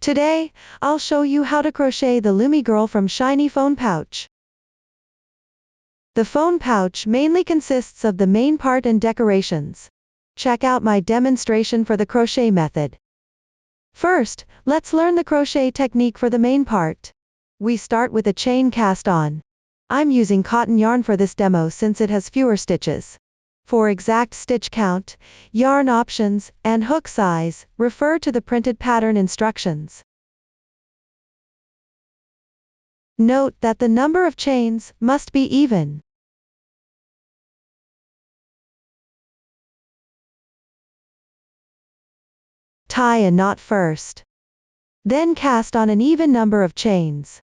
Today, I'll show you how to crochet the Lumi girl from Shiny Phone Pouch. The phone pouch mainly consists of the main part and decorations. Check out my demonstration for the crochet method. First, let's learn the crochet technique for the main part. We start with a chain cast on. I'm using cotton yarn for this demo since it has fewer stitches. For exact stitch count, yarn options, and hook size, refer to the printed pattern instructions. Note that the number of chains must be even. Tie a knot first. Then cast on an even number of chains.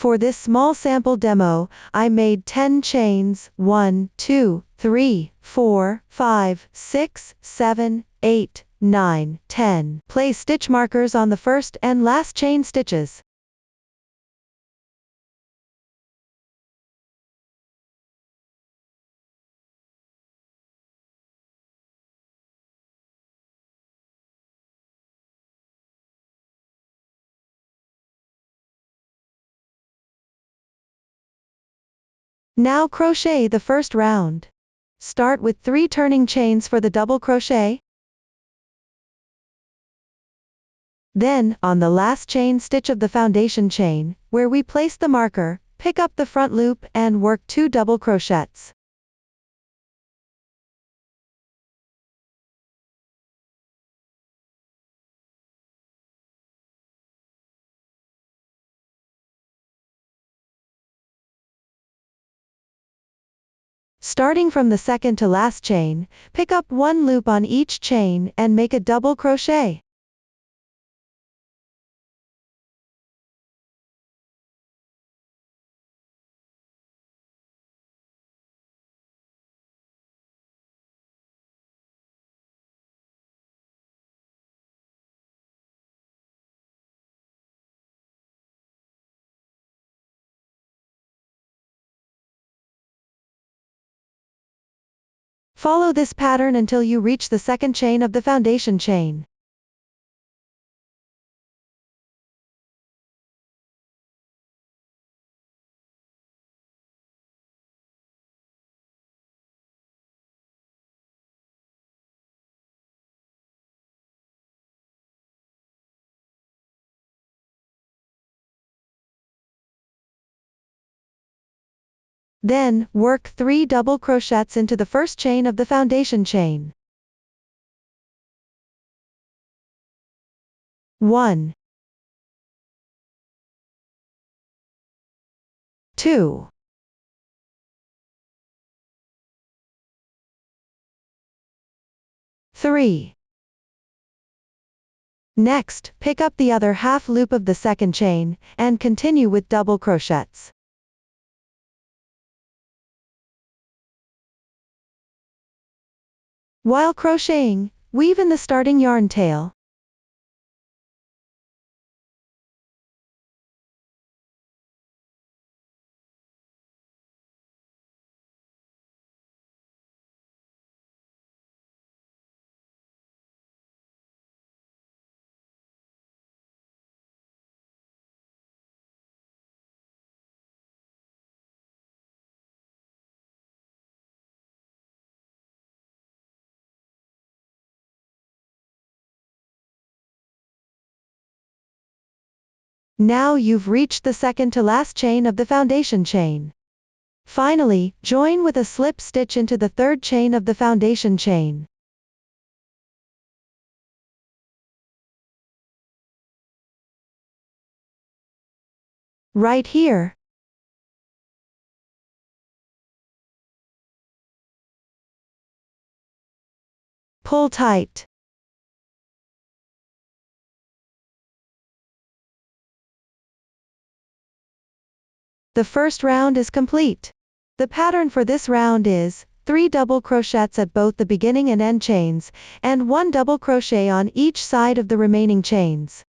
For this small sample demo, I made 10 chains, 1, 2, 3, 4, 5, 6, 7, 8, 9, 10. Place stitch markers on the first and last chain stitches. Now crochet the first round. Start with 3 turning chains for the double crochet. Then, on the last chain stitch of the foundation chain, where we place the marker, pick up the front loop and work 2 double crochets. Starting from the second to last chain, pick up 1 loop on each chain and make a double crochet. Follow this pattern until you reach the second chain of the foundation chain. Then, work 3 double crochets into the first chain of the foundation chain. 1, 2, 3. Next, pick up the other half loop of the second chain, and continue with double crochets. While crocheting, weave in the starting yarn tail. Now you've reached the second to last chain of the foundation chain. Finally, join with a slip stitch into the third chain of the foundation chain. Right here. Pull tight. The first round is complete. The pattern for this round is 3 double crochets at both the beginning and end chains, and 1 double crochet on each side of the remaining chains.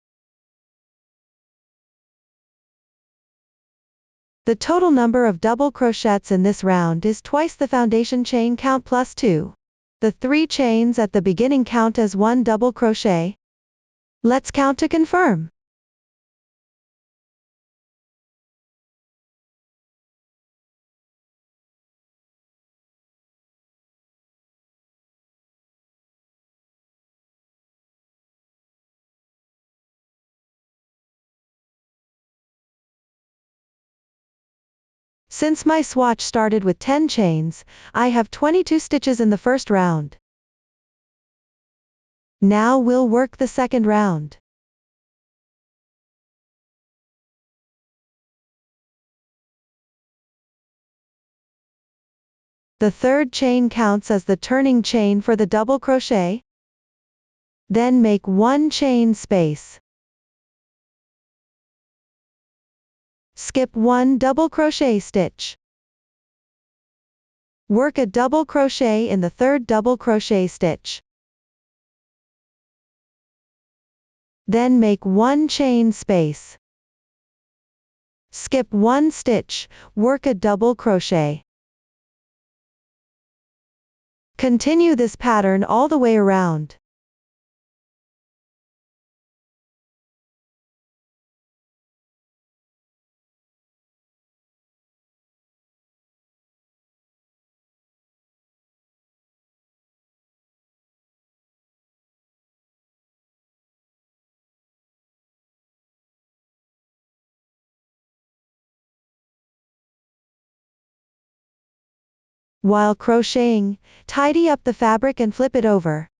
The total number of double crochets in this round is twice the foundation chain count plus 2. The 3 chains at the beginning count as 1 double crochet. Let's count to confirm. Since my swatch started with 10 chains, I have 22 stitches in the first round. Now we'll work the second round. The third chain counts as the turning chain for the double crochet. Then make 1 chain space. Skip 1 double crochet stitch. Work a double crochet in the third double crochet stitch. Then make 1 chain space. Skip 1 stitch, work a double crochet. Continue this pattern all the way around. While crocheting, tidy up the fabric and flip it over.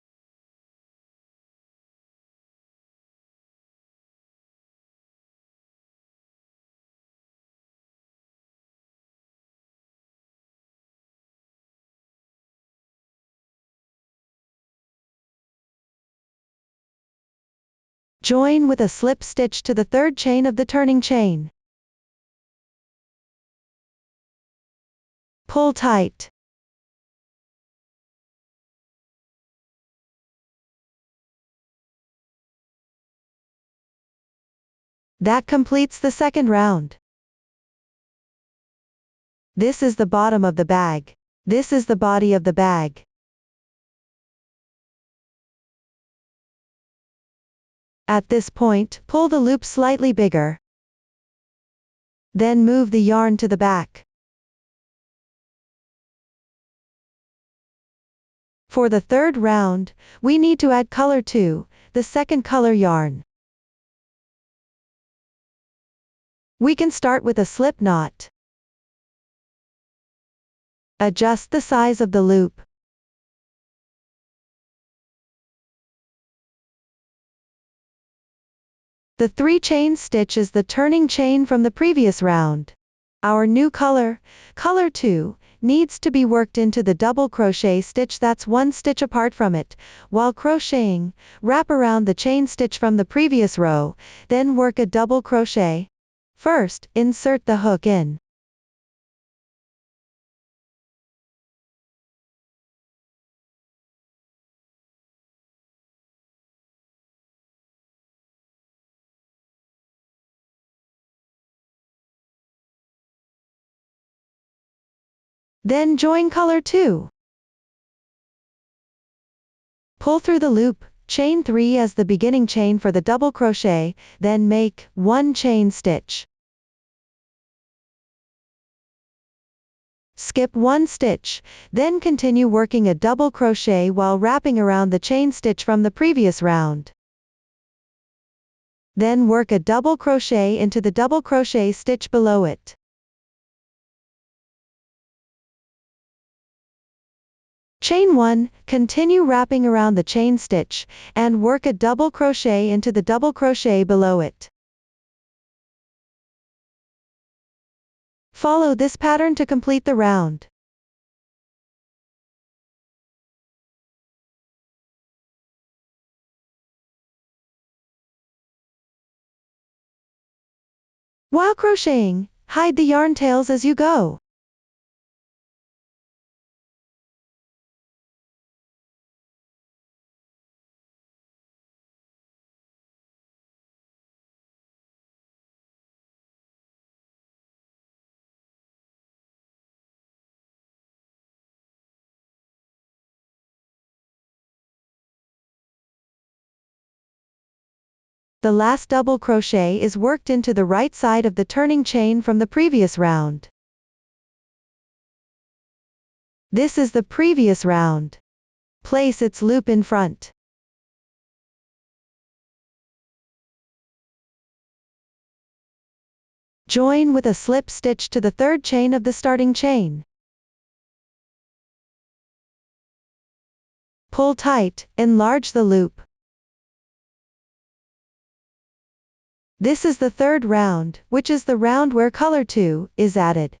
Join with a slip stitch to the third chain of the turning chain. Pull tight. That completes the second round. This is the bottom of the bag. This is the body of the bag. At this point, pull the loop slightly bigger. Then move the yarn to the back. For the third round, we need to add color to the second color yarn. We can start with a slip knot. Adjust the size of the loop. The 3 chain stitch is the turning chain from the previous round. Our new color, color 2, needs to be worked into the double crochet stitch that's 1 stitch apart from it. While crocheting, wrap around the chain stitch from the previous row, then work a double crochet. First, insert the hook in. Then join color 2. Pull through the loop, chain 3 as the beginning chain for the double crochet, then make 1 chain stitch. Skip 1 stitch, then continue working a double crochet while wrapping around the chain stitch from the previous round. Then work a double crochet into the double crochet stitch below it. Chain 1, continue wrapping around the chain stitch, and work a double crochet into the double crochet below it. Follow this pattern to complete the round. While crocheting, hide the yarn tails as you go. The last double crochet is worked into the right side of the turning chain from the previous round. This is the previous round. Place its loop in front. Join with a slip stitch to the third chain of the starting chain. Pull tight, enlarge the loop. This is the third round, which is the round where color 2 is added.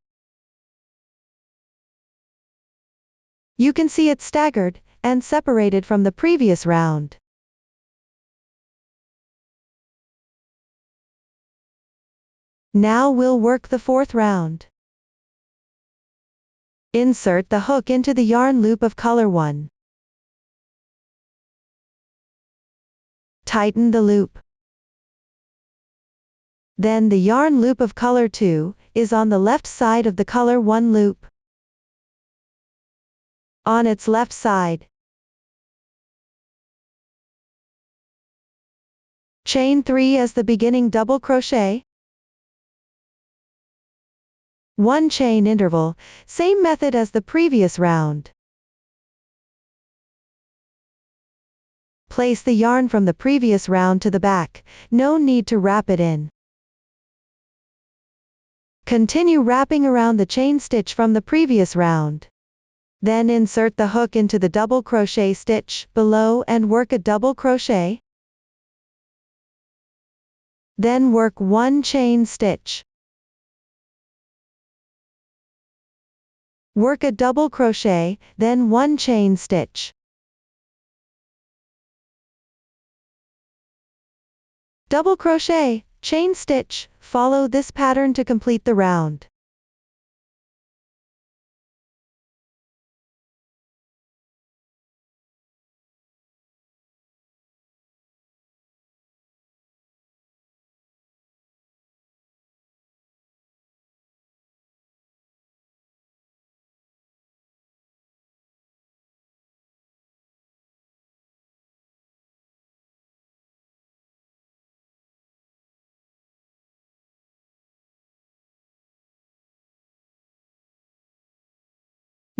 You can see it staggered and separated from the previous round. Now we'll work the fourth round. Insert the hook into the yarn loop of color 1. Tighten the loop. Then the yarn loop of color 2 is on the left side of the color 1 loop. On its left side. Chain 3 as the beginning double crochet. 1 chain interval, same method as the previous round. Place the yarn from the previous round to the back, no need to wrap it in. Continue wrapping around the chain stitch from the previous round. Then insert the hook into the double crochet stitch below and work a double crochet. Then work 1 chain stitch. Work a double crochet, then 1 chain stitch. Double crochet, chain stitch, follow this pattern to complete the round.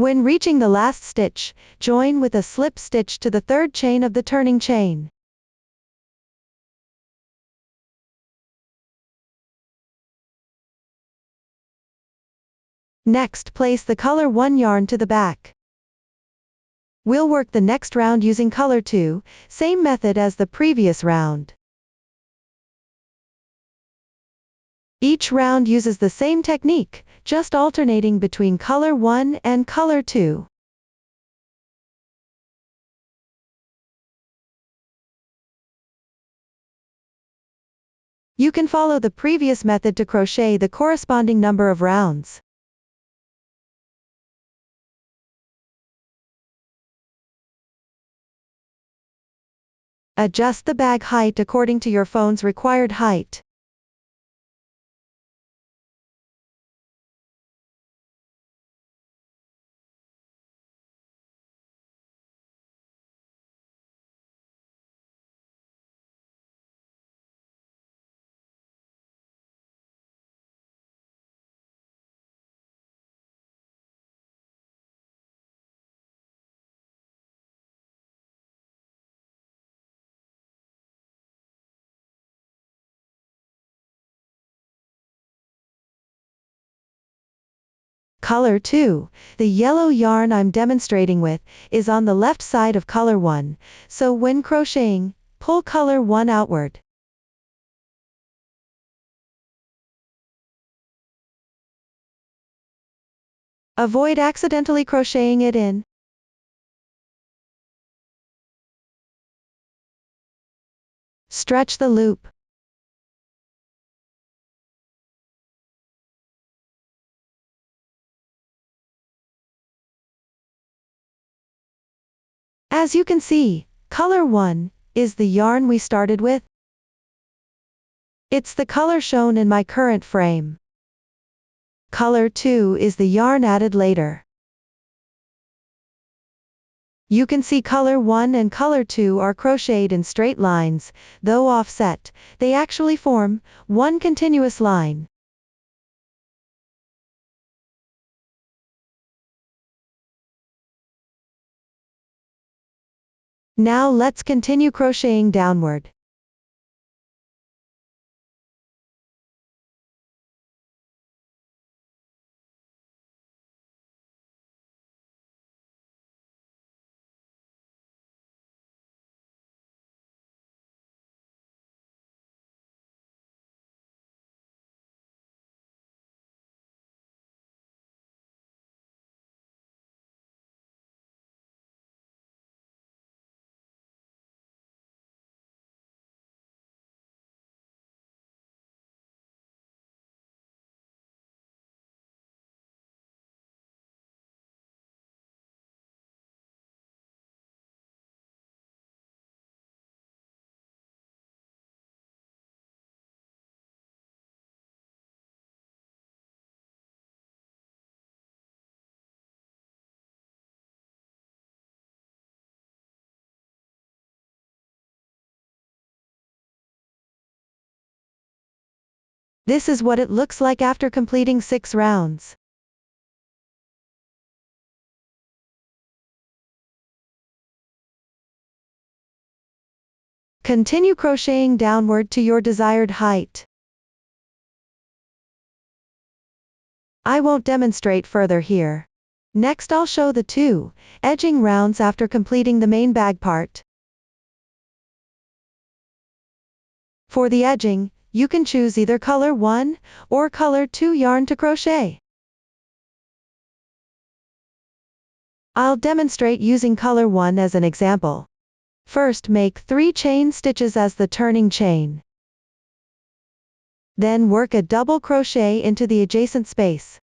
When reaching the last stitch, join with a slip stitch to the third chain of the turning chain. Next, place the color 1 yarn to the back. We'll work the next round using color 2, same method as the previous round. Each round uses the same technique, just alternating between color 1 and color 2. You can follow the previous method to crochet the corresponding number of rounds. Adjust the bag height according to your phone's required height. Color 2, the yellow yarn I'm demonstrating with, is on the left side of color 1, so when crocheting, pull color 1 outward. Avoid accidentally crocheting it in. Stretch the loop. As you can see, color 1 is the yarn we started with. It's the color shown in my current frame. Color 2 is the yarn added later. You can see color 1 and color 2 are crocheted in straight lines, though offset, they actually form one continuous line. Now let's continue crocheting downward. This is what it looks like after completing 6 rounds. Continue crocheting downward to your desired height. I won't demonstrate further here. Next I'll show the 2 edging rounds after completing the main bag part. For the edging, you can choose either color 1 or color 2 yarn to crochet. I'll demonstrate using color 1 as an example. First make 3 chain stitches as the turning chain. Then work a double crochet into the adjacent space.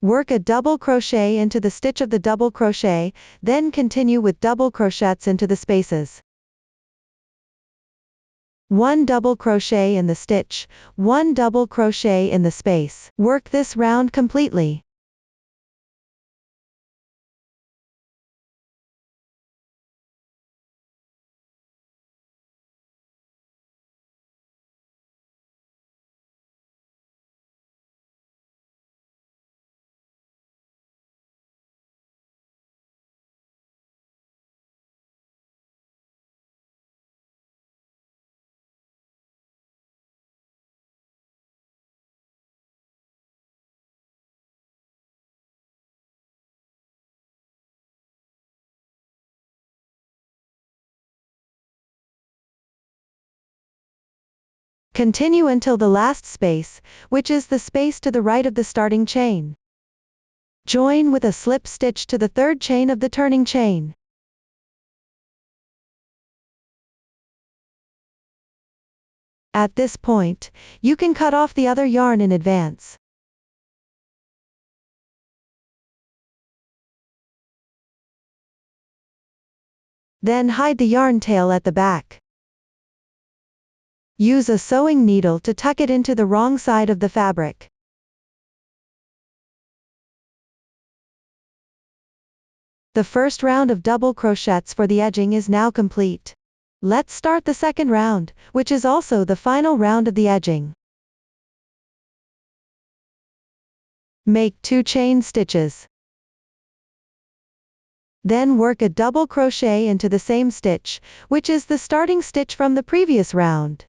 Work a double crochet into the stitch of the double crochet, then continue with double crochets into the spaces. 1 double crochet in the stitch, 1 double crochet in the space. Work this round completely. Continue until the last space, which is the space to the right of the starting chain. Join with a slip stitch to the 3rd chain of the turning chain. At this point, you can cut off the other yarn in advance. Then hide the yarn tail at the back. Use a sewing needle to tuck it into the wrong side of the fabric. The first round of double crochets for the edging is now complete. Let's start the second round, which is also the final round of the edging. Make 2 chain stitches. Then work a double crochet into the same stitch, which is the starting stitch from the previous round.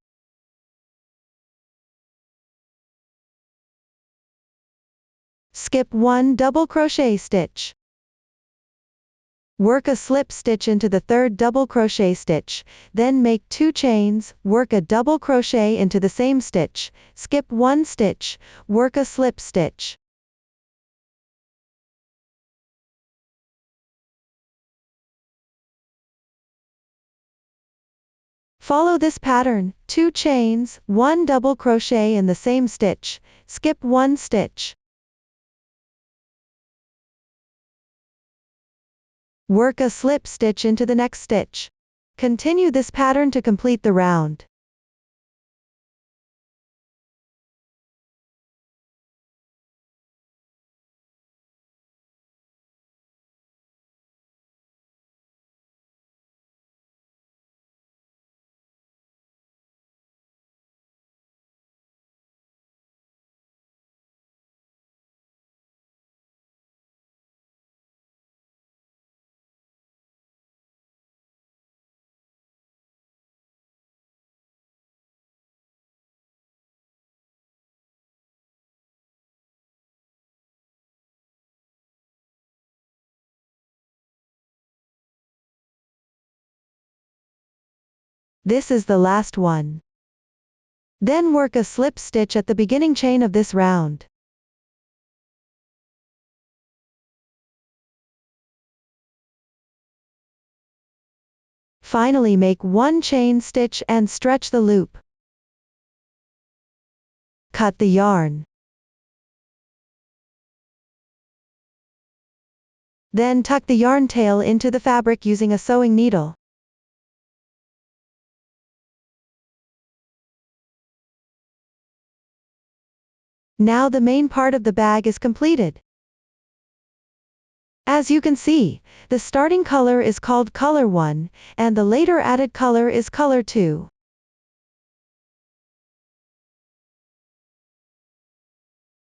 Skip 1 double crochet stitch. Work a slip stitch into the 3rd double crochet stitch, then make 2 chains, work a double crochet into the same stitch, skip 1 stitch, work a slip stitch. Follow this pattern, 2 chains, 1 double crochet in the same stitch, skip 1 stitch. Work a slip stitch into the next stitch. Continue this pattern to complete the round. This is the last one. Then work a slip stitch at the beginning chain of this round. Finally make one chain stitch and stretch the loop. Cut the yarn. Then tuck the yarn tail into the fabric using a sewing needle. Now the main part of the bag is completed. As you can see, the starting color is called color 1, and the later added color is color 2.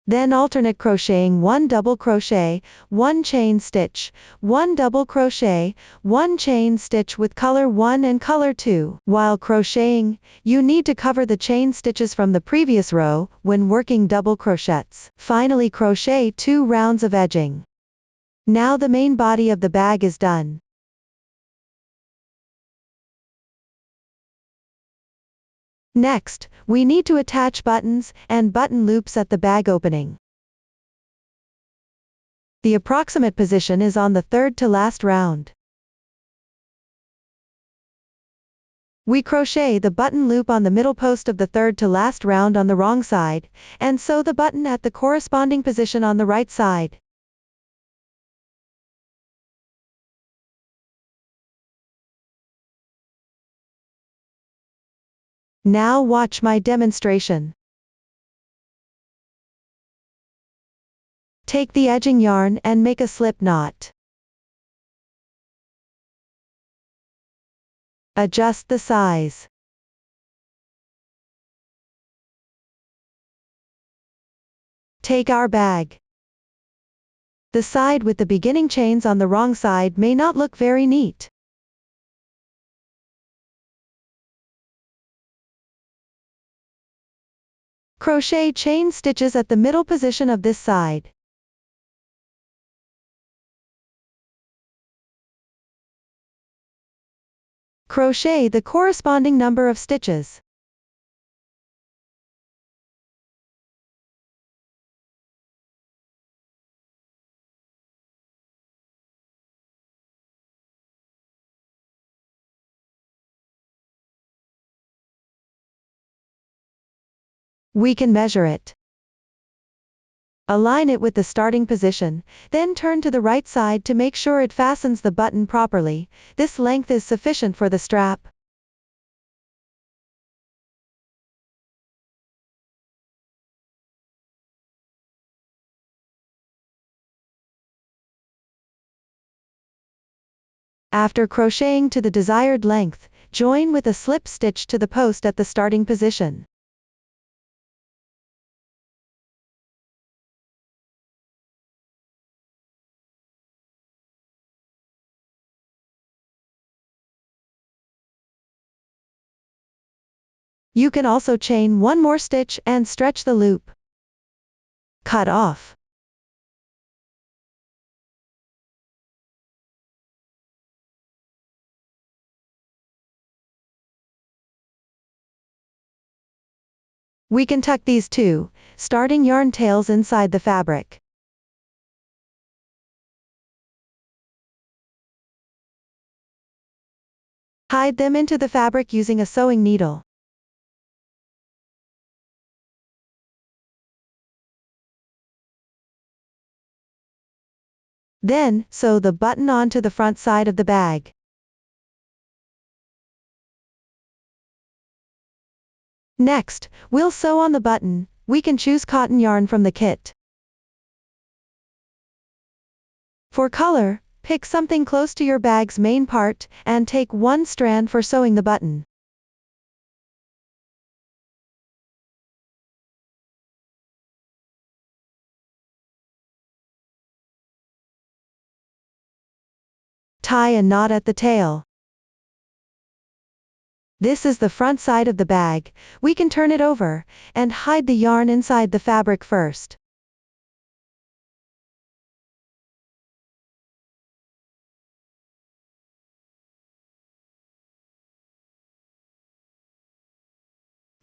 Then alternate crocheting 1 double crochet, 1 chain stitch, 1 double crochet, 1 chain stitch with color 1 and color 2. While crocheting, you need to cover the chain stitches from the previous row when working double crochets. Finally crochet 2 rounds of edging. Now the main body of the bag is done. Next, we need to attach buttons and button loops at the bag opening. The approximate position is on the third to last round. We crochet the button loop on the middle post of the third to last round on the wrong side, and sew the button at the corresponding position on the right side. Now watch my demonstration. Take the edging yarn and make a slip knot. Adjust the size. Take our bag. The side with the beginning chains on the wrong side may not look very neat. Crochet chain stitches at the middle position of this side. Crochet the corresponding number of stitches. We can measure it. Align it with the starting position, then turn to the right side to make sure it fastens the button properly. This length is sufficient for the strap. After crocheting to the desired length, join with a slip stitch to the post at the starting position. You can also chain one more stitch and stretch the loop. Cut off. We can tuck these two starting yarn tails inside the fabric. Hide them into the fabric using a sewing needle. Then, sew the button onto the front side of the bag. Next, we'll sew on the button. We can choose cotton yarn from the kit. For color, pick something close to your bag's main part, and take one strand for sewing the button. Tie a knot at the tail. This is the front side of the bag. We can turn it over, and hide the yarn inside the fabric first.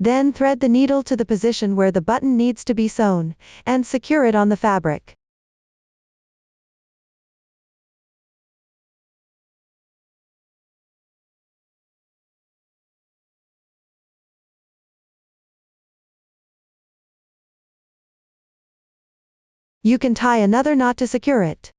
Then thread the needle to the position where the button needs to be sewn, and secure it on the fabric. You can tie another knot to secure it.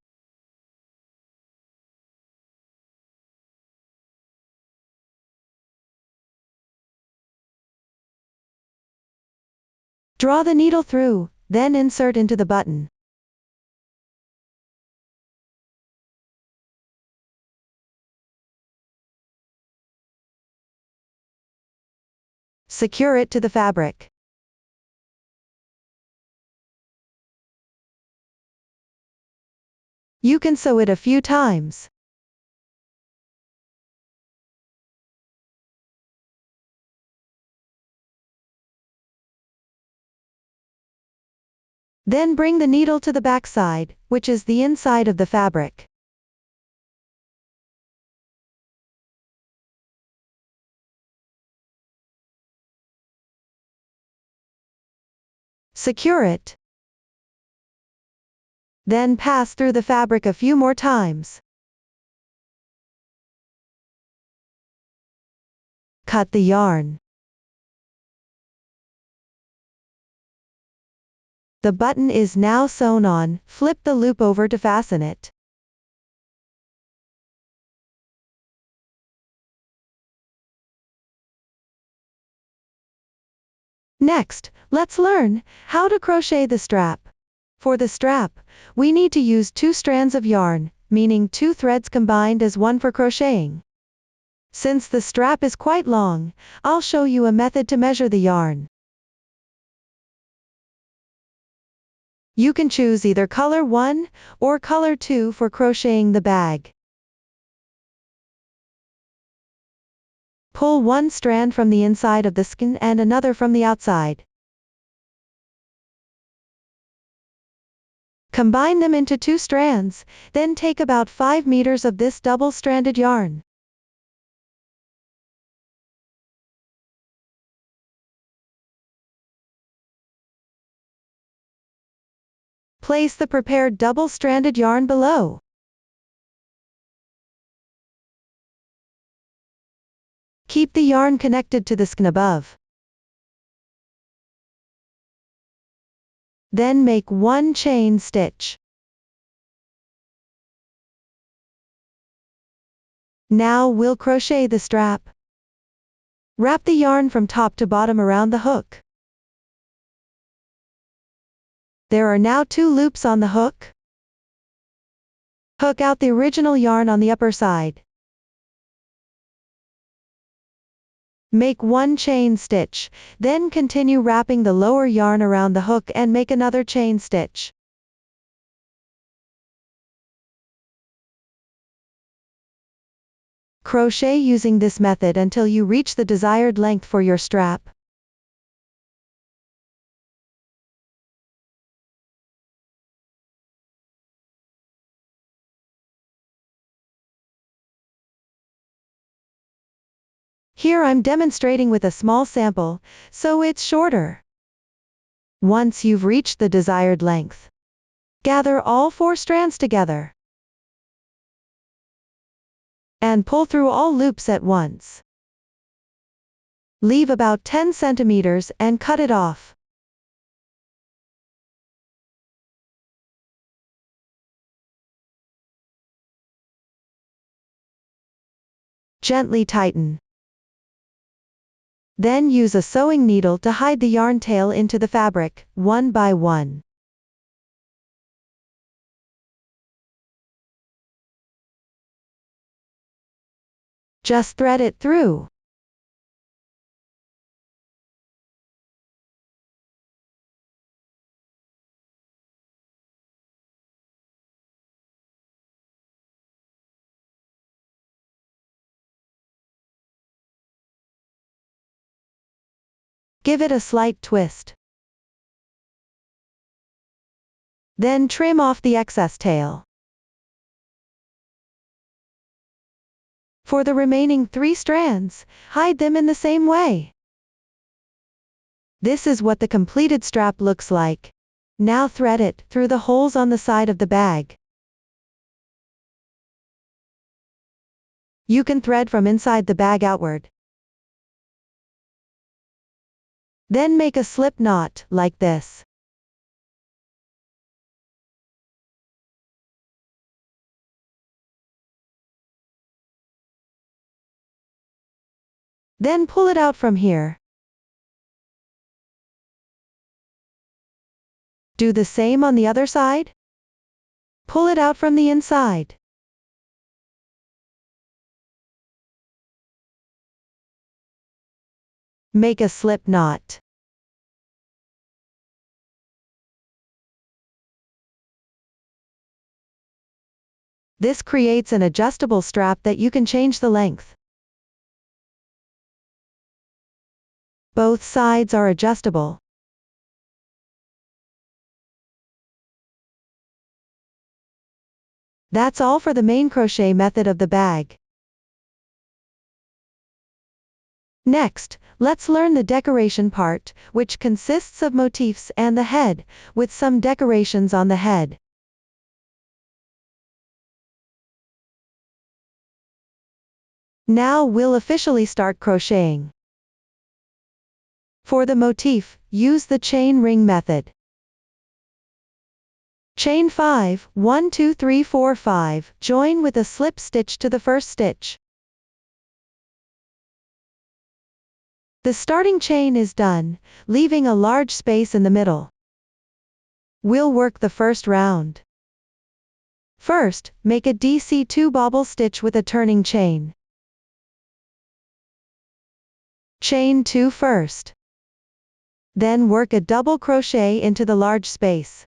Draw the needle through, then insert into the button. Secure it to the fabric. You can sew it a few times. Then bring the needle to the back side, which is the inside of the fabric. Secure it. Then pass through the fabric a few more times. Cut the yarn. The button is now sewn on, flip the loop over to fasten it. Next, let's learn how to crochet the strap. For the strap, we need to use 2 strands of yarn, meaning 2 threads combined as one for crocheting. Since the strap is quite long, I'll show you a method to measure the yarn. You can choose either color 1 or color 2 for crocheting the bag. Pull one strand from the inside of the skein and another from the outside. Combine them into 2 strands, then take about 5 meters of this double-stranded yarn. Place the prepared double-stranded yarn below. Keep the yarn connected to the skein above. Then make 1 chain stitch. Now we'll crochet the strap. Wrap the yarn from top to bottom around the hook. There are now 2 loops on the hook. Hook out the original yarn on the upper side. Make 1 chain stitch, then continue wrapping the lower yarn around the hook and make another chain stitch. Crochet using this method until you reach the desired length for your strap. Here I'm demonstrating with a small sample, so it's shorter. Once you've reached the desired length, gather all 4 strands together and pull through all loops at once. Leave about 10 centimeters and cut it off. Gently tighten. Then use a sewing needle to hide the yarn tail into the fabric, one by one. Just thread it through. Give it a slight twist. Then trim off the excess tail. For the remaining 3 strands, hide them in the same way. This is what the completed strap looks like. Now thread it through the holes on the side of the bag. You can thread from inside the bag outward. Then make a slip knot, like this. Then pull it out from here. Do the same on the other side. Pull it out from the inside. Make a slip knot. This creates an adjustable strap that you can change the length. Both sides are adjustable. That's all for the main crochet method of the bag. Next, let's learn the decoration part, which consists of motifs and the head, with some decorations on the head. Now we'll officially start crocheting. For the motif, use the chain ring method. Chain 5, 1, 2, 3, 4, 5, join with a slip stitch to the first stitch. The starting chain is done, leaving a large space in the middle. We'll work the first round. First, make a DC2 bobble stitch with a turning chain. Chain 2 first. Then work a double crochet into the large space.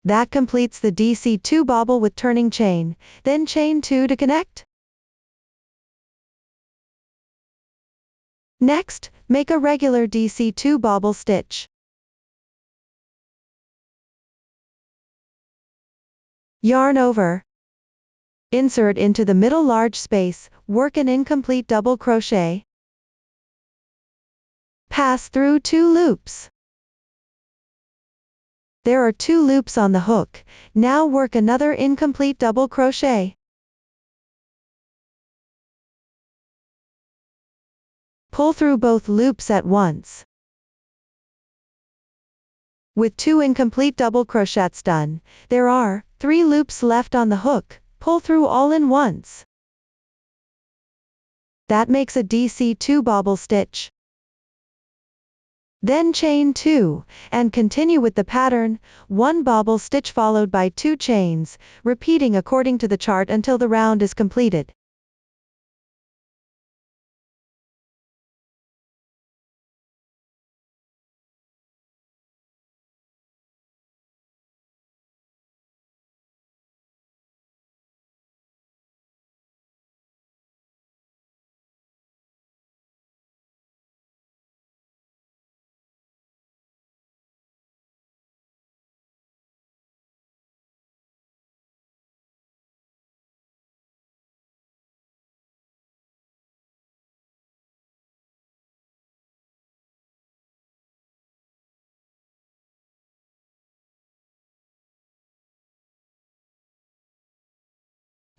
That completes the DC2 bobble with turning chain, then chain 2 to connect. Next, make a regular DC2 bobble stitch. Yarn over. Insert into the middle large space, work an incomplete double crochet. Pass through 2 loops. There are 2 loops on the hook, now work another incomplete double crochet. Pull through both loops at once. With 2 incomplete double crochets done, there are 3 loops left on the hook, pull through all in once. That makes a DC2 bobble stitch. Then chain 2, and continue with the pattern, 1 bobble stitch followed by 2 chains, repeating according to the chart until the round is completed.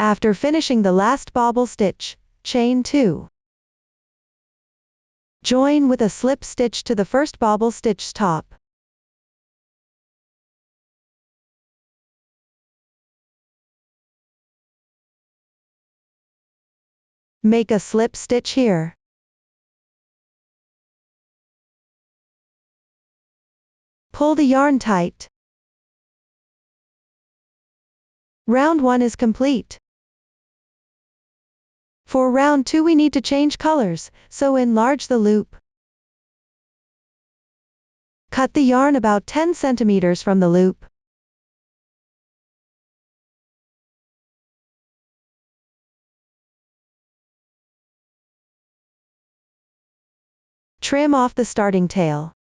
After finishing the last bobble stitch, chain 2. Join with a slip stitch to the first bobble stitch's top. Make a slip stitch here. Pull the yarn tight. Round 1 is complete. For round 2 we need to change colors, so enlarge the loop. Cut the yarn about 10 centimeters from the loop. Trim off the starting tail.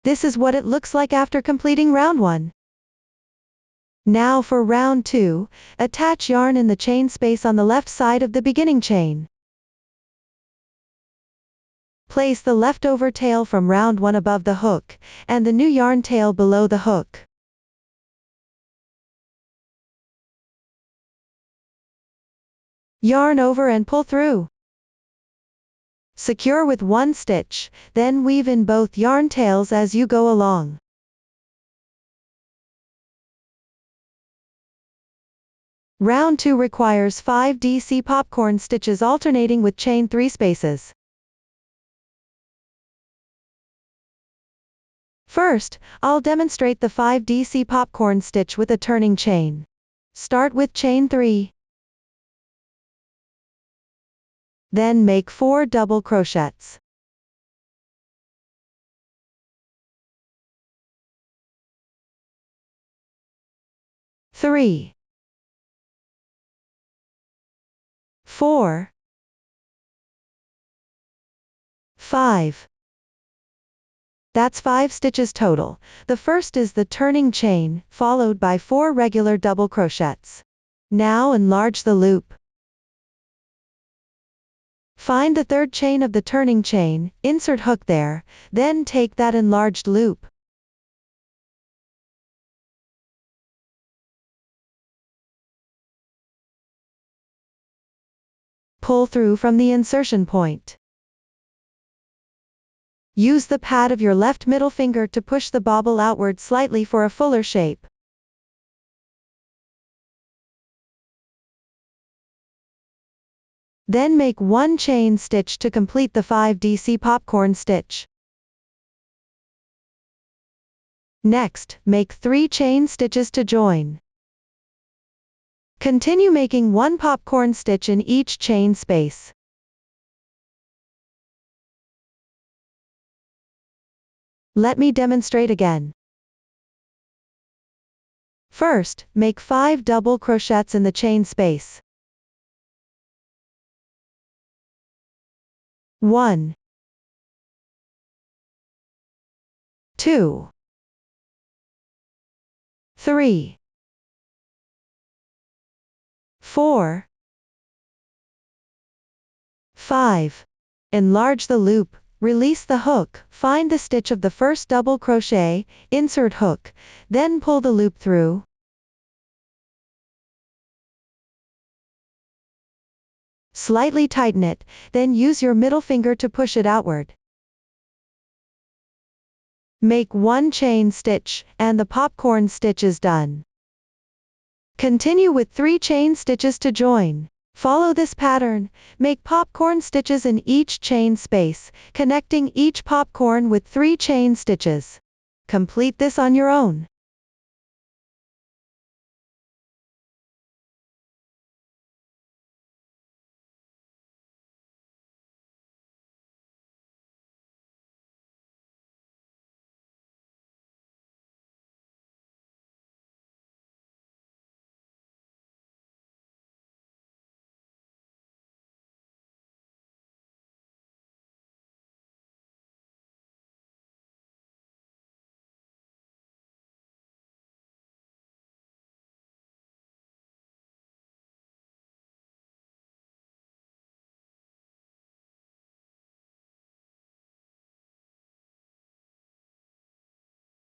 This is what it looks like after completing round 1. Now for round 2, attach yarn in the chain space on the left side of the beginning chain. Place the leftover tail from round 1 above the hook, and the new yarn tail below the hook. Yarn over and pull through. Secure with 1 stitch, then weave in both yarn tails as you go along. Round 2 requires 5 DC popcorn stitches alternating with chain 3 spaces. First, I'll demonstrate the 5 DC popcorn stitch with a turning chain. Start with chain 3. Then make 4 double crochets. Three, 4, 5. That's 5 stitches total. The first is the turning chain, followed by 4 regular double crochets. Now enlarge the loop. Find the third chain of the turning chain, insert hook there, then take that enlarged loop. Pull through from the insertion point. Use the pad of your left middle finger to push the bobble outward slightly for a fuller shape. Then make 1 chain stitch to complete the 5 DC popcorn stitch. Next, make 3 chain stitches to join. Continue making 1 popcorn stitch in each chain space. Let me demonstrate again. First, make 5 double crochets in the chain space. 1, 2, 3, 4, 5. Enlarge the loop, release the hook, find the stitch of the first double crochet, insert hook, then pull the loop through. Slightly tighten it, then use your middle finger to push it outward. Make 1 chain stitch, and the popcorn stitch is done. Continue with 3 chain stitches to join. Follow this pattern, make popcorn stitches in each chain space, connecting each popcorn with 3 chain stitches. Complete this on your own.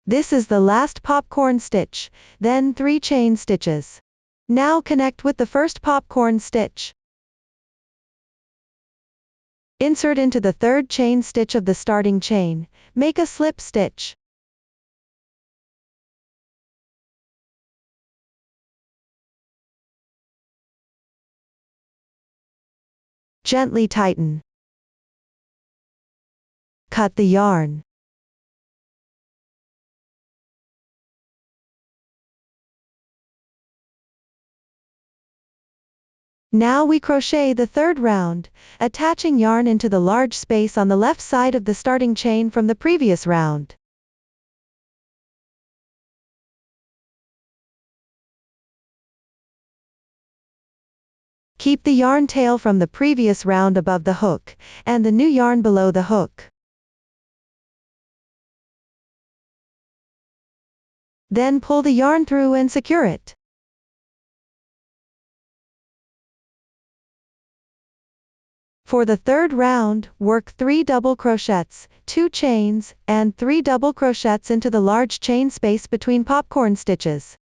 This is the last popcorn stitch, then 3 chain stitches. Now connect with the first popcorn stitch. Insert into the third chain stitch of the starting chain, make a slip stitch. Gently tighten. Cut the yarn. Now we crochet the third round, attaching yarn into the large space on the left side of the starting chain from the previous round. Keep the yarn tail from the previous round above the hook, and the new yarn below the hook. Then pull the yarn through and secure it. For the third round, work 3 double crochets, 2 chains, and 3 double crochets into the large chain space between popcorn stitches.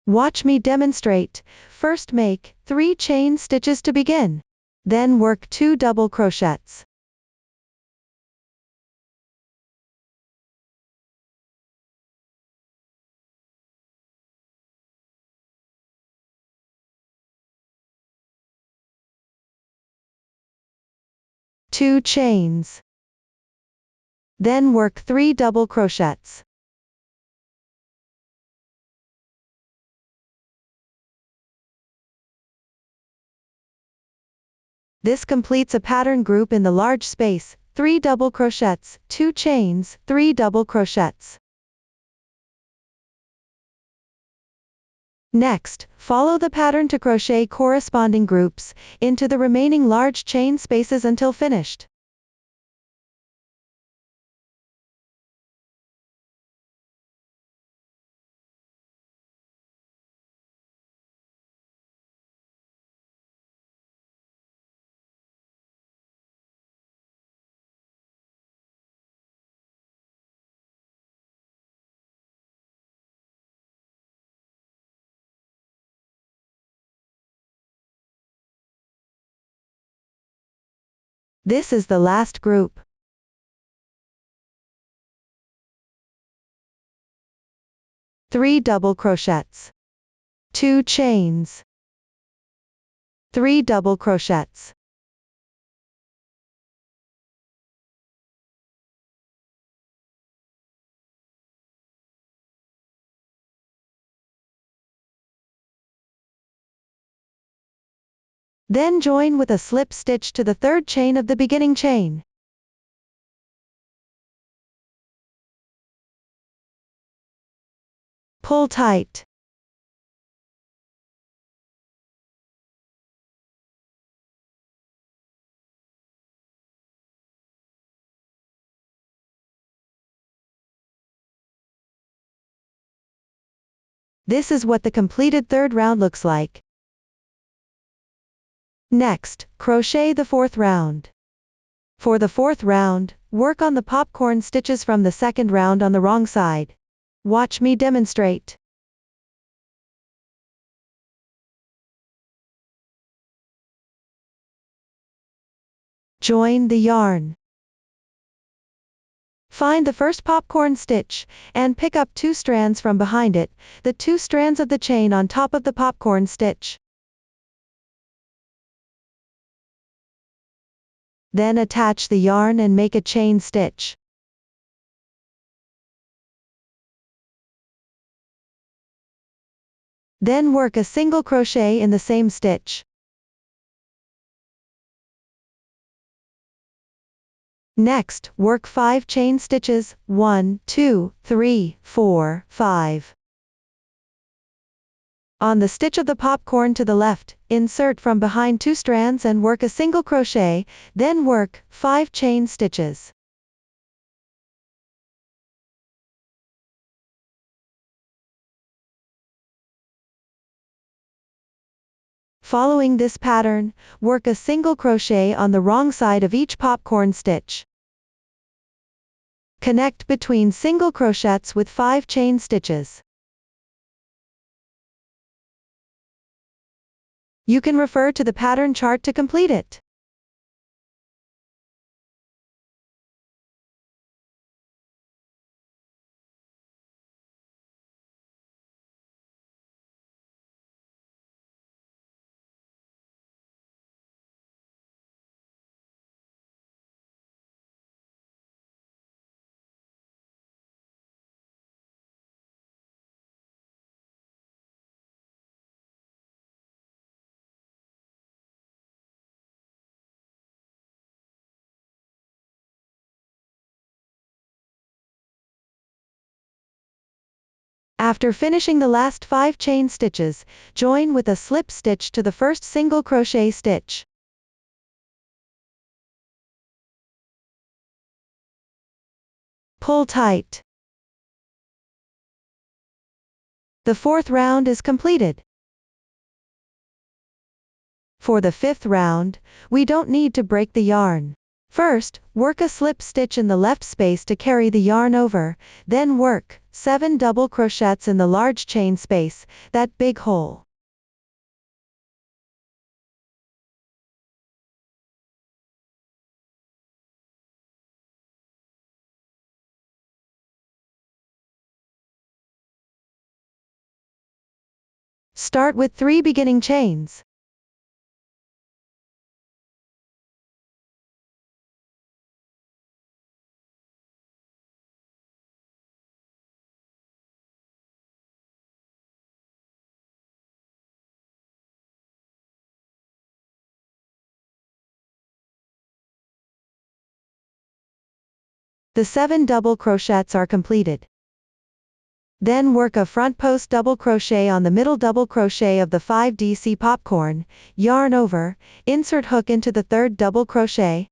Watch me demonstrate. First make 3 chain stitches to begin. Then work 2 double crochets. Two chains. Then work 3 double crochets. This completes a pattern group in the large space, 3 double crochets, 2 chains, 3 double crochets. Next, follow the pattern to crochet corresponding groups into the remaining large chain spaces until finished. This is the last group. Three double crochets. 2 chains. 3 double crochets. Then join with a slip stitch to the third chain of the beginning chain. Pull tight. This is what the completed third round looks like. Next, crochet the fourth round. For the fourth round, work on the popcorn stitches from the second round on the wrong side. Watch me demonstrate. Join the yarn. Find the first popcorn stitch, and pick up 2 strands from behind it, the 2 strands of the chain on top of the popcorn stitch. Then attach the yarn and make a chain stitch. Then work a single crochet in the same stitch. Next, work 5 chain stitches, 1, 2, 3, 4, 5. On the stitch of the popcorn to the left, insert from behind 2 strands and work a single crochet, then work 5 chain stitches. Following this pattern, work a single crochet on the wrong side of each popcorn stitch. Connect between single crochets with 5 chain stitches. You can refer to the pattern chart to complete it. After finishing the last 5 chain stitches, join with a slip stitch to the first single crochet stitch. Pull tight. The 4th round is completed. For the 5th round, we don't need to break the yarn. First, work a slip stitch in the left space to carry the yarn over, then work 7 double crochets in the large chain space, that big hole. Start with 3 beginning chains. The 7 double crochets are completed. Then work a front post double crochet on the middle double crochet of the 5DC popcorn, yarn over, insert hook into the 3rd double crochet.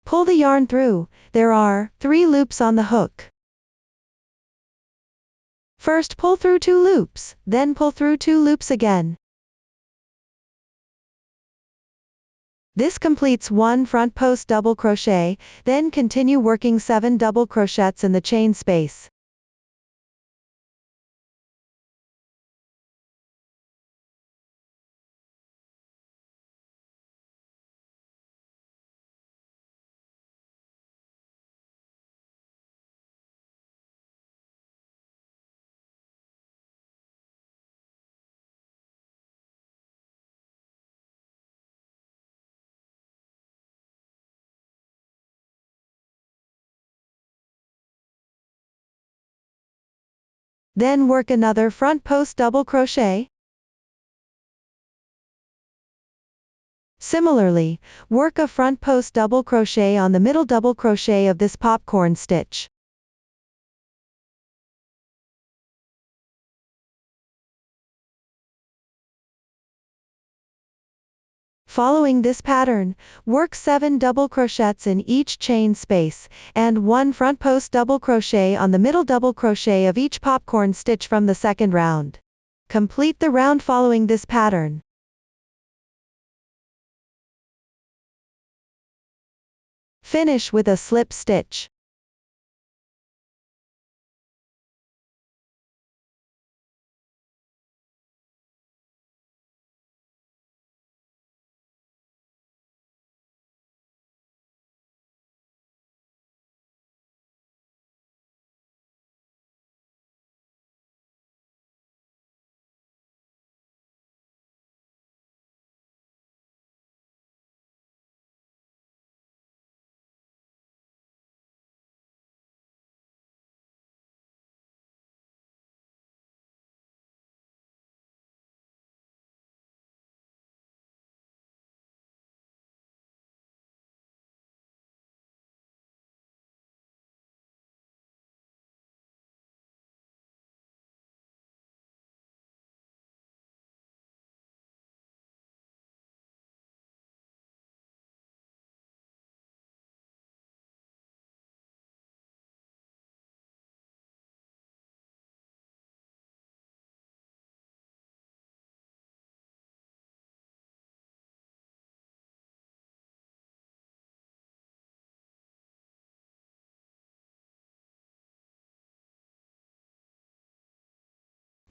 Pull the yarn through. There are 3 loops on the hook. First pull through 2 loops, then pull through 2 loops again. This completes 1 front post double crochet, then continue working 7 double crochets in the chain space. Then work another front post double crochet. Similarly, work a front post double crochet on the middle double crochet of this popcorn stitch. Following this pattern, work 7 double crochets in each chain space, and 1 front post double crochet on the middle double crochet of each popcorn stitch from the 2nd round. Complete the round following this pattern. Finish with a slip stitch.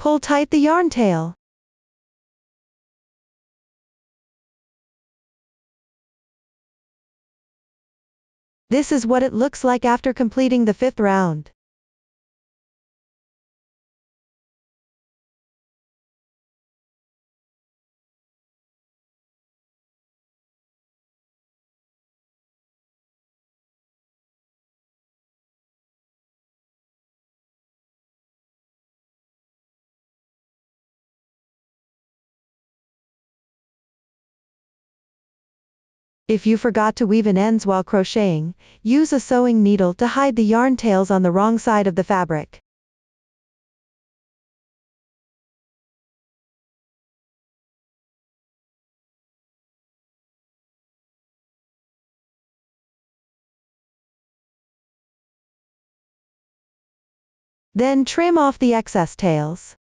Pull tight the yarn tail. This is what it looks like after completing the 5th round. If you forgot to weave in ends while crocheting, use a sewing needle to hide the yarn tails on the wrong side of the fabric. Then trim off the excess tails.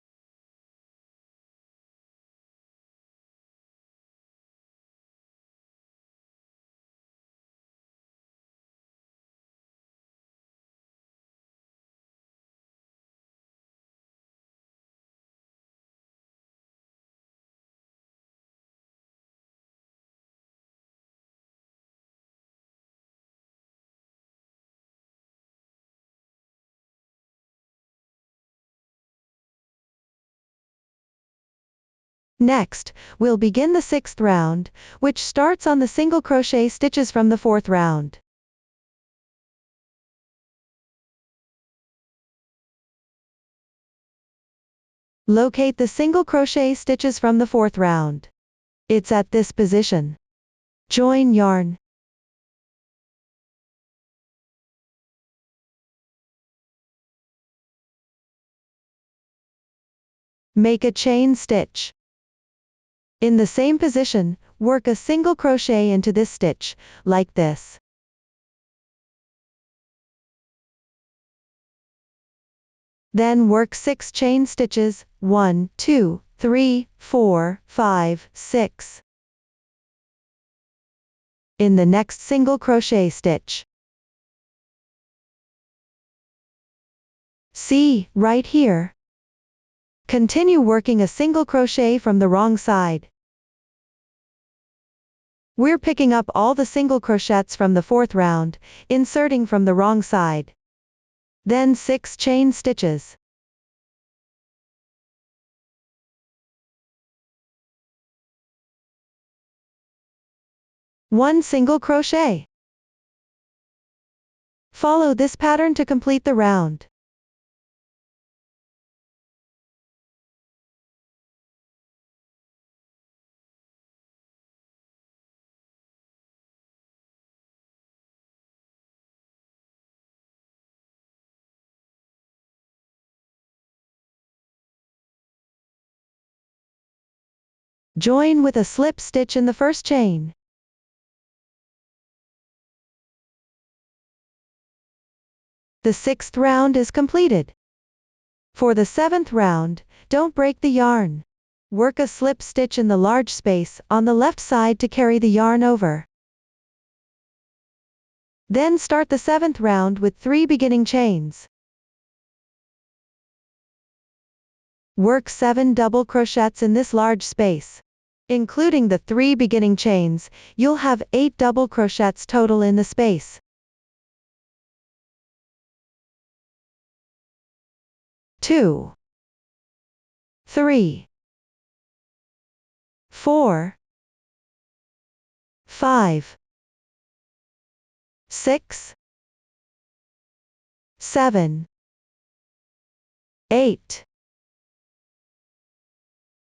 Next, we'll begin the 6th round, which starts on the single crochet stitches from the 4th round. Locate the single crochet stitches from the 4th round. It's at this position. Join yarn. Make a chain stitch. In the same position, work a single crochet into this stitch, like this. Then work 6 chain stitches, 1, 2, 3, 4, 5, 6. In the next single crochet stitch. See, right here. Continue working a single crochet from the wrong side. We're picking up all the single crochets from the 4th round, inserting from the wrong side. Then 6 chain stitches. One single crochet. Follow this pattern to complete the round. Join with a slip stitch in the first chain. The 6th round is completed. For the 7th round, don't break the yarn. Work a slip stitch in the large space on the left side to carry the yarn over. Then start the 7th round with 3 beginning chains. Work 7 double crochets in this large space. Including the 3 beginning chains, you'll have 8 double crochets total in the space. 2, 3, 4, 5, 6, 7, 8.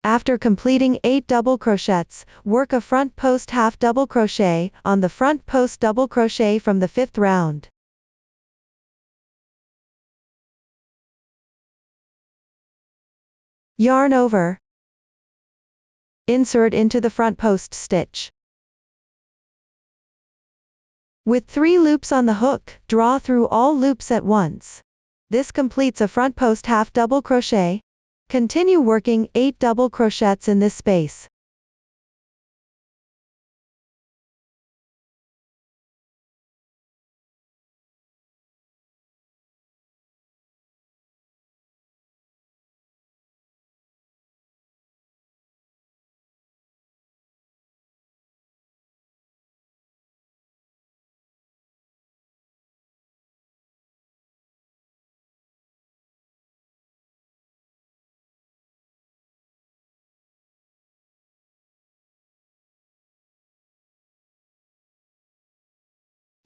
After completing 8 double crochets, work a front post half double crochet on the front post double crochet from the 5th round. Yarn over. Insert into the front post stitch. With 3 loops on the hook, draw through all loops at once. This completes a front post half double crochet. Continue working 8 double crochets in this space.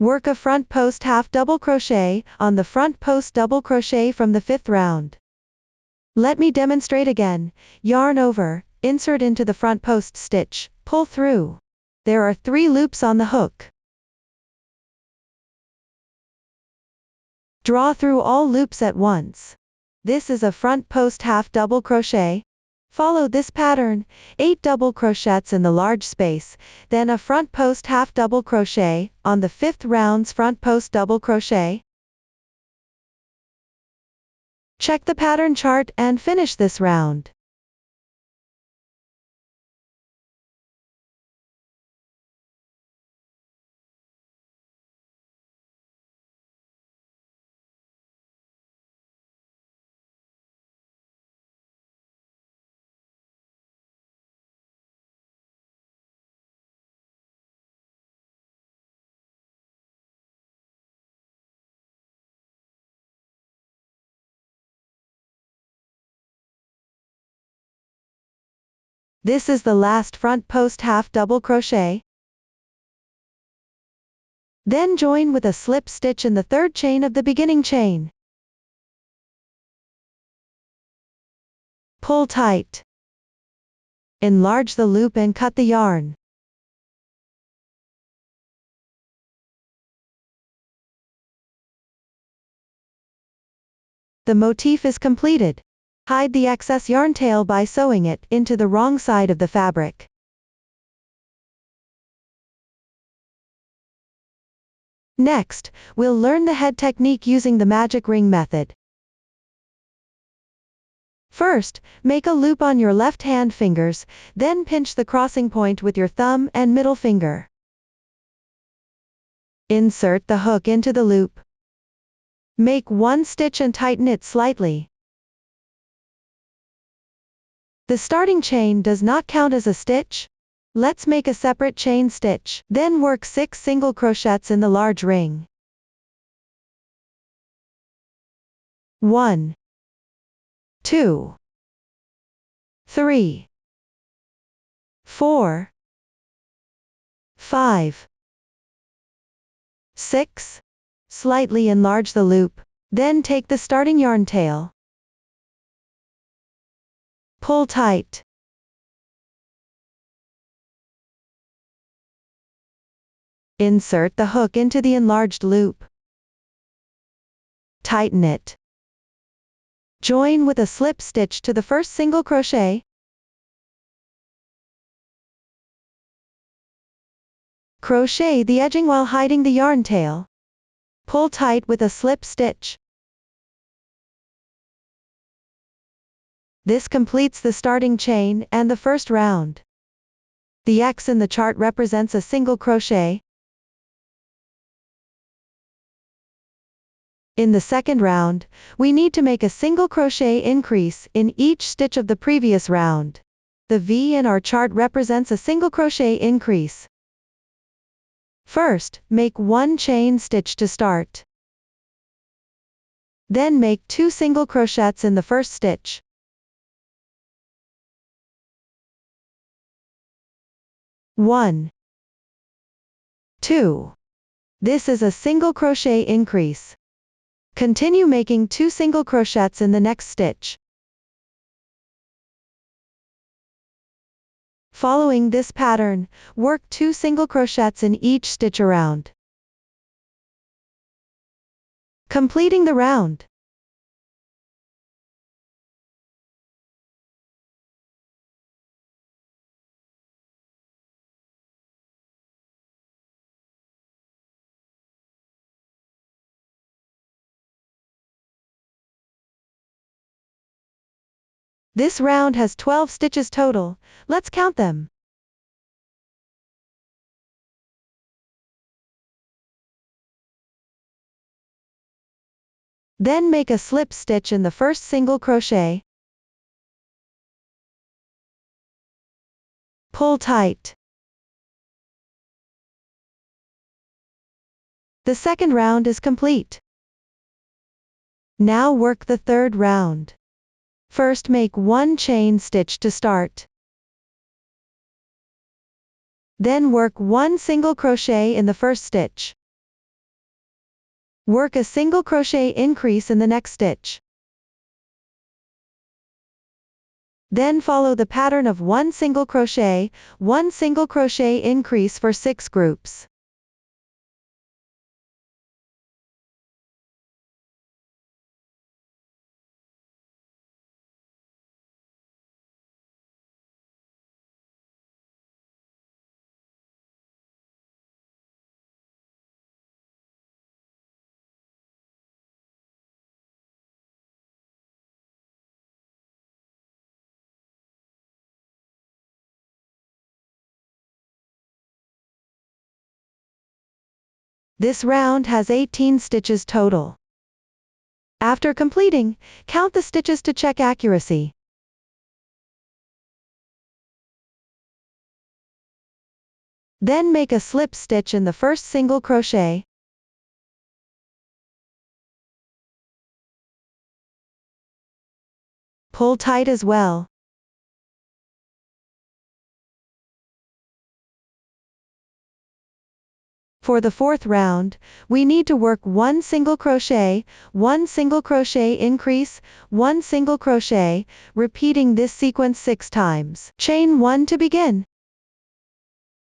Work a front post half double crochet on the front post double crochet from the 5th round. Let me demonstrate again. Yarn over, insert into the front post stitch, pull through. There are 3 loops on the hook. Draw through all loops at once. This is a front post half double crochet. Follow this pattern, 8 double crochets in the large space, then a front post half double crochet on the 5th round's front post double crochet. Check the pattern chart and finish this round. This is the last front post half double crochet. Then join with a slip stitch in the third chain of the beginning chain. Pull tight. Enlarge the loop and cut the yarn. The motif is completed. Hide the excess yarn tail by sewing it into the wrong side of the fabric. Next, we'll learn the head technique using the magic ring method. First, make a loop on your left hand fingers, then pinch the crossing point with your thumb and middle finger. Insert the hook into the loop. Make one stitch and tighten it slightly. The starting chain does not count as a stitch. Let's make a separate chain stitch, then work 6 single crochets in the large ring. 1, 2, 3, 4, 5, 6. Slightly enlarge the loop, then take the starting yarn tail. Pull tight. Insert the hook into the enlarged loop. Tighten it. Join with a slip stitch to the first single crochet. Crochet the edging while hiding the yarn tail. Pull tight with a slip stitch. This completes the starting chain and the first round. The X in the chart represents a single crochet. In the second round, we need to make a single crochet increase in each stitch of the previous round. The V in our chart represents a single crochet increase. First, make one chain stitch to start. Then make 2 single crochets in the first stitch. One, 2. This is a single crochet increase. Continue making 2 single crochets in the next stitch. Following this pattern, work 2 single crochets in each stitch around. Completing the round. This round has 12 stitches total. Let's count them. Then make a slip stitch in the first single crochet. Pull tight. The second round is complete. Now work the third round. First make one chain stitch to start. Then work 1 single crochet in the first stitch. Work a single crochet increase in the next stitch. Then follow the pattern of 1 single crochet, 1 single crochet increase for 6 groups. This round has 18 stitches total. After completing, count the stitches to check accuracy. Then make a slip stitch in the first single crochet. Pull tight as well. For the fourth round, we need to work 1 single crochet, 1 single crochet increase, 1 single crochet, repeating this sequence 6 times. Chain 1 to begin.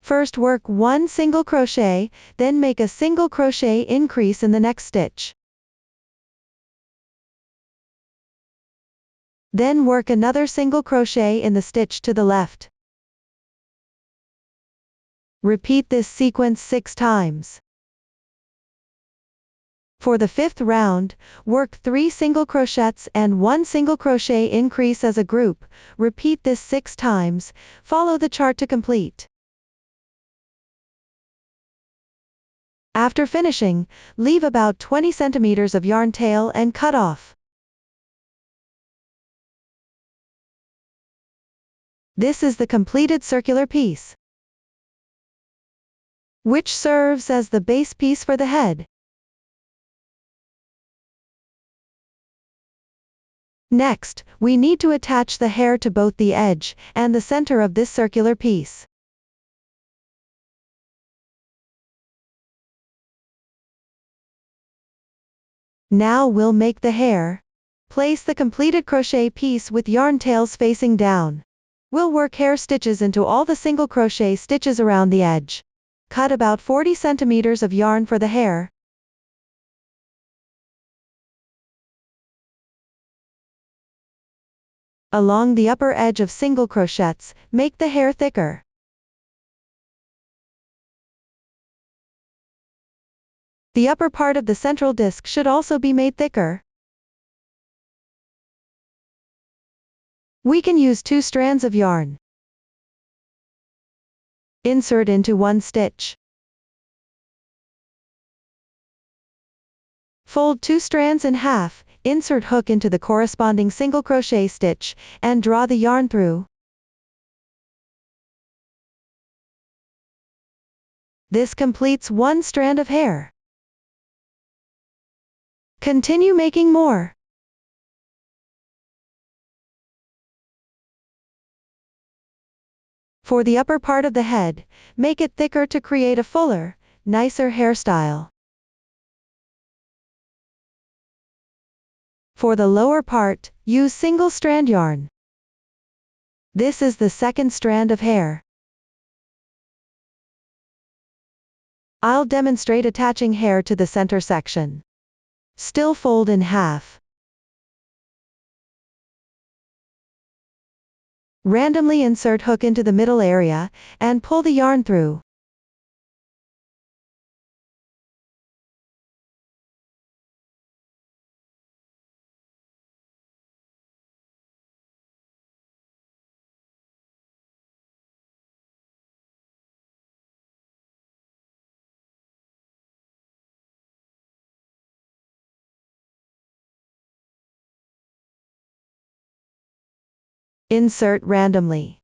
First work 1 single crochet, then make a single crochet increase in the next stitch. Then work another single crochet in the stitch to the left. Repeat this sequence 6 times. For the fifth round, work 3 single crochets and 1 single crochet increase as a group. Repeat this 6 times. Follow the chart to complete. After finishing, leave about 20 centimeters of yarn tail and cut off. This is the completed circular piece, which serves as the base piece for the head. Next, we need to attach the hair to both the edge and the center of this circular piece. Now we'll make the hair. Place the completed crochet piece with yarn tails facing down. We'll work hair stitches into all the single crochet stitches around the edge. Cut about 40 centimeters of yarn for the hair. Along the upper edge of single crochets, make the hair thicker. The upper part of the central disc should also be made thicker. We can use 2 strands of yarn. Insert into one stitch. Fold 2 strands in half, insert hook into the corresponding single crochet stitch, and draw the yarn through. This completes one strand of hair. Continue making more. For the upper part of the head, make it thicker to create a fuller, nicer hairstyle. For the lower part, use single strand yarn. This is the second strand of hair. I'll demonstrate attaching hair to the center section. Still fold in half. Randomly insert hook into the middle area, and pull the yarn through. Insert randomly.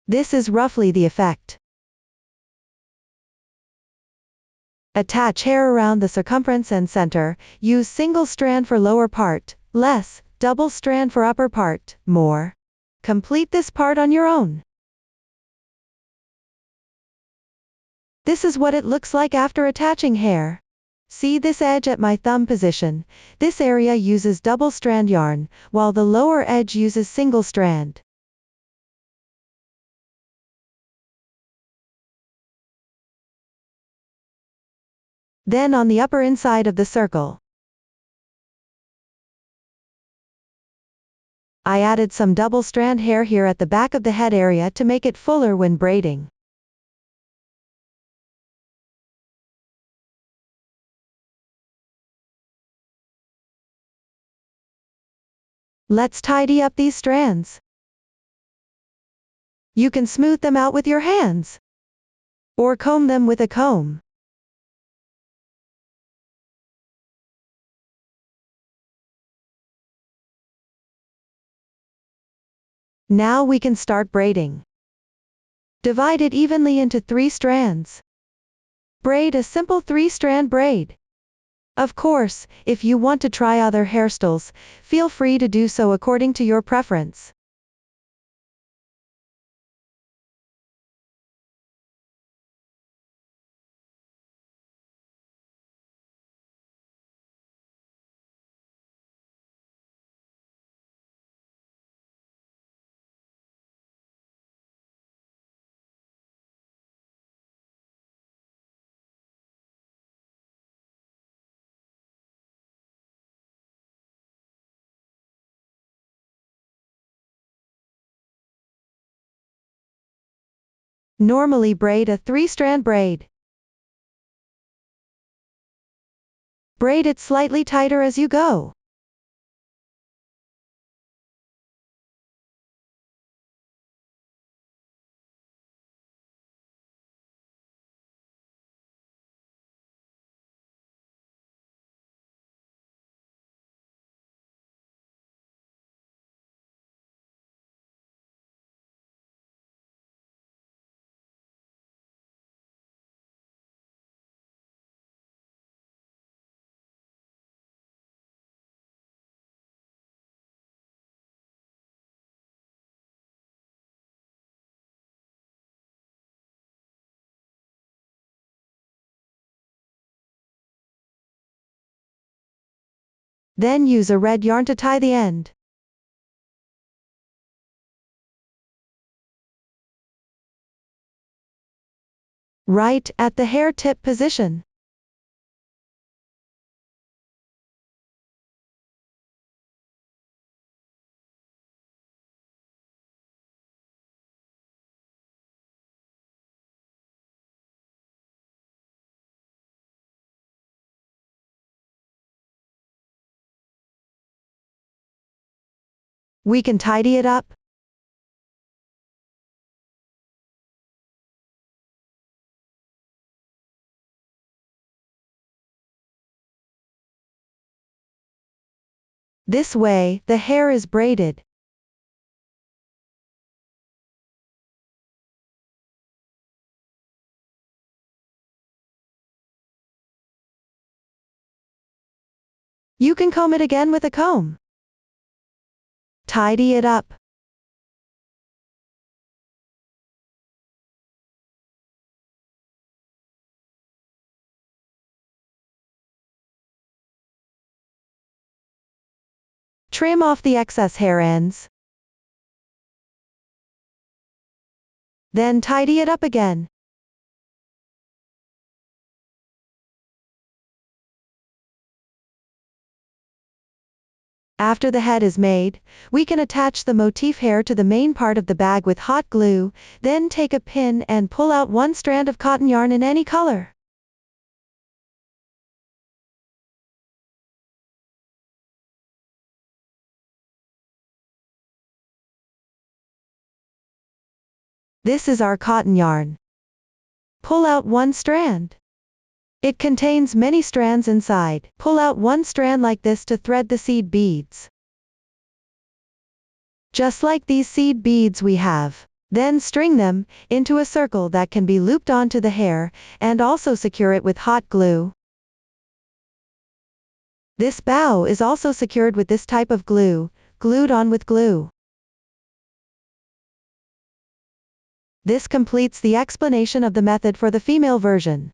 This is roughly the effect. Attach hair around the circumference and center, use single strand for lower part, less, double strand for upper part, more. Complete this part on your own. This is what it looks like after attaching hair. See this edge at my thumb position. This area uses double strand yarn, while the lower edge uses single strand. Then on the upper inside of the circle, I added some double strand hair here at the back of the head area to make it fuller when braiding. Let's tidy up these strands. You can smooth them out with your hands, or comb them with a comb. Now we can start braiding. Divide it evenly into 3 strands. Braid a simple 3-strand braid. Of course, if you want to try other hairstyles, feel free to do so according to your preference. Normally braid a 3-strand braid. Braid it slightly tighter as you go. Then use a red yarn to tie the end. Right at the hair tip position. We can tidy it up. This way, the hair is braided. You can comb it again with a comb. Tidy it up. Trim off the excess hair ends. Then tidy it up again. After the head is made, we can attach the motif hair to the main part of the bag with hot glue, then take a pin and pull out 1 strand of cotton yarn in any color. This is our cotton yarn. Pull out 1 strand. It contains many strands inside. Pull out 1 strand like this to thread the seed beads. Just like these seed beads we have. Then string them into a circle that can be looped onto the hair, and also secure it with hot glue. This bow is also secured with this type of glue, glued on with glue. This completes the explanation of the method for the female version.